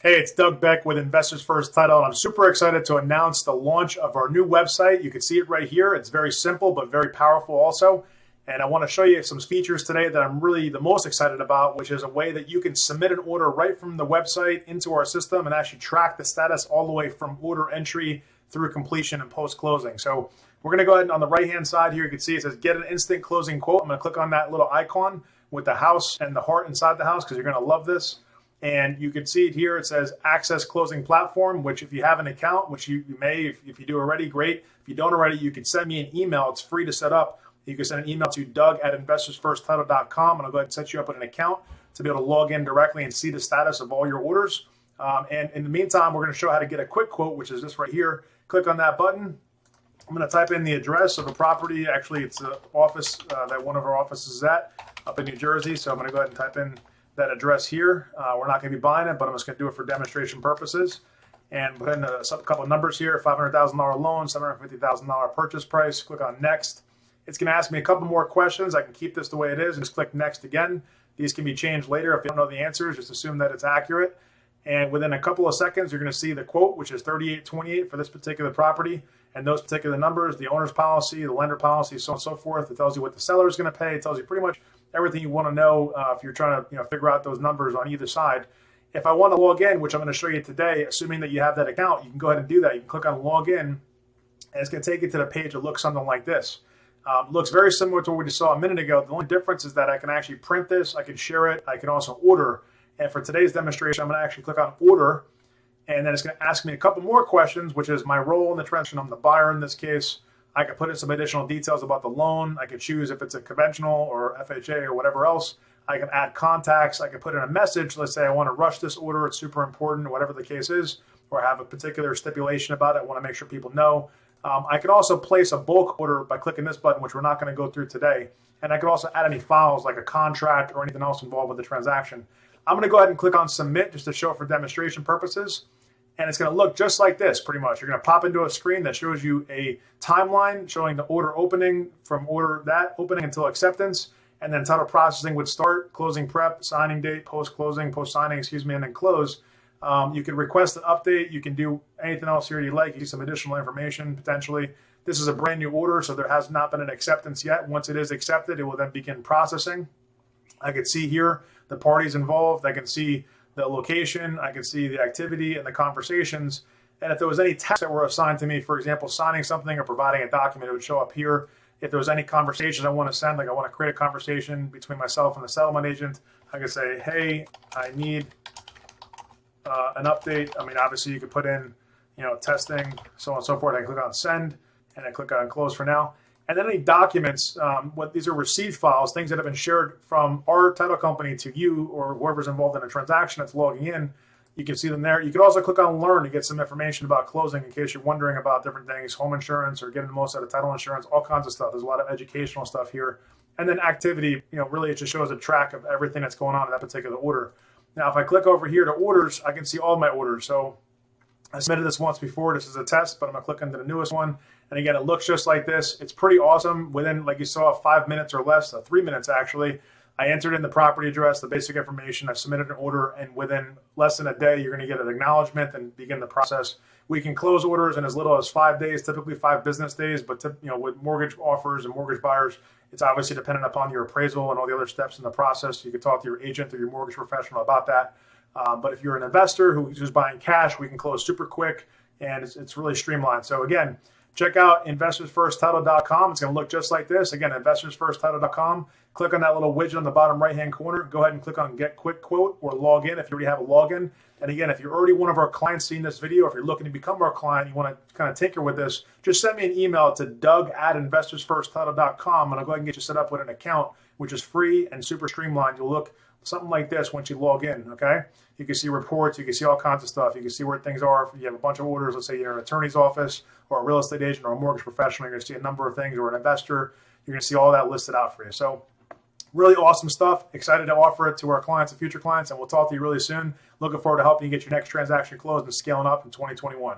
Hey, it's Doug Beck with Investors First Title, and I'm super excited to announce the launch of our new website. You can see it right here. It's very simple, but very powerful also. And I want to show you some features today that I'm really the most excited about, which is a way that you can submit an order right from the website into our system and actually track the status all the way from order entry through completion and post-closing. So we're going to go ahead and on the right-hand side here, you can see it says get an instant closing quote. I'm going to click on that little icon with the house and the heart inside the house because you're going to love this. And you can see it here. It says access closing platform, which if you have an account, which you may, if you do already, great. If you don't already, you can send me an email. It's free to set up. You can send an email to doug@investorsfirsttitle.com, and I'll go ahead and set you up with an account to be able to log in directly and see the status of all your orders. And in the meantime, we're going to show how to get a quick quote, which is this right here. Click on that button. I'm going to type in the address of the property. Actually, it's the office that one of our offices is at up in New Jersey. So I'm going to go ahead and type in that address here. We're not going to be buying it, but I'm just going to do it for demonstration purposes. And put in a couple of numbers here, $500,000 loan, $750,000 purchase price. Click on next. It's going to ask me a couple more questions. I can keep this the way it is and just click next again. These can be changed later if you don't know the answers. Just assume that it's accurate. And within a couple of seconds, you're going to see the quote, which is $38.28 for this particular property. And those particular numbers, the owner's policy, the lender policy, so on and so forth. It tells you what the seller is going to pay. It tells you pretty much everything you want to know if you're trying to figure out those numbers on either side. If I want to log in, which I'm going to show you today, assuming that you have that account, you can go ahead and do that. You can click on log in, and it's going to take you to the page that looks something like this. Looks very similar to what we just saw a minute ago. The only difference is that I can actually print this, I can share it, I can also order. And for today's demonstration, I'm going to actually click on order, and then it's going to ask me a couple more questions, which is my role in the transaction. I'm the buyer in this case. I could put in some additional details about the loan. I could choose if it's a conventional or FHA or whatever else. I can add contacts. I can put in a message. Let's say I want to rush this order. It's super important, whatever the case is, or I have a particular stipulation about it. I want to make sure people know. I can also place a bulk order by clicking this button, which we're not going to go through today. And I can also add any files like a contract or anything else involved with the transaction. I'm going to go ahead and click on submit just to show it for demonstration purposes. And it's going to look just like this, pretty much. You're going to pop into a screen that shows you a timeline showing the order opening from order that opening until acceptance, and then title processing would start, closing prep, signing date, post-closing, post-signing, and then close. You can request an update. You can do anything else here you like. You get some additional information potentially. This is a brand new order, so there has not been an acceptance yet. Once it is accepted, it will then begin processing. I can see here the parties involved. I can see the location, I can see the activity and the conversations. And if there was any tasks that were assigned to me, for example, signing something or providing a document, it would show up here. If there was any conversations I want to send, like I want to create a conversation between myself and the settlement agent, I could say, hey, I need an update. I mean, obviously you could put in, testing, so on and so forth. I can click on send and I click on close for now. And then any documents, these are received files, things that have been shared from our title company to you or whoever's involved in a transaction that's logging in. You can see them there. You can also click on learn to get some information about closing in case you're wondering about different things, home insurance or getting the most out of title insurance, all kinds of stuff. There's a lot of educational stuff here. And then activity, really it just shows a track of everything that's going on in that particular order. Now, if I click over here to orders, I can see all my orders. So I submitted this once before. This is a test, but I'm going to click into the newest one. And again, it looks just like this. It's pretty awesome. Within, like you saw, 5 minutes or less, 3 minutes actually, I entered in the property address, the basic information. I submitted an order, and within less than a day, you're going to get an acknowledgement and begin the process. We can close orders in as little as 5 days, typically 5 business days. But with mortgage offers and mortgage buyers, it's obviously dependent upon your appraisal and all the other steps in the process. You can talk to your agent or your mortgage professional about that. But if you're an investor who's just buying cash, we can close super quick, and it's really streamlined. So again, check out investorsfirsttitle.com. It's going to look just like this. Again, investorsfirsttitle.com. Click on that little widget on the bottom right-hand corner. Go ahead and click on Get Quick Quote or Log In if you already have a login. And again, if you're already one of our clients seeing this video, if you're looking to become our client, you want to kind of tinker with this, just send me an email to doug@investorsfirsttitle.com, and I'll go ahead and get you set up with an account, which is free and super streamlined. You'll look something like this once you log in, okay? You can see reports, you can see all kinds of stuff. You can see where things are. If you have a bunch of orders, let's say you're an attorney's office or a real estate agent or a mortgage professional, you're going to see a number of things, or an investor, you're going to see all that listed out for you. So really awesome stuff. Excited to offer it to our clients and future clients, and we'll talk to you really soon. Looking forward to helping you get your next transaction closed and scaling up in 2021.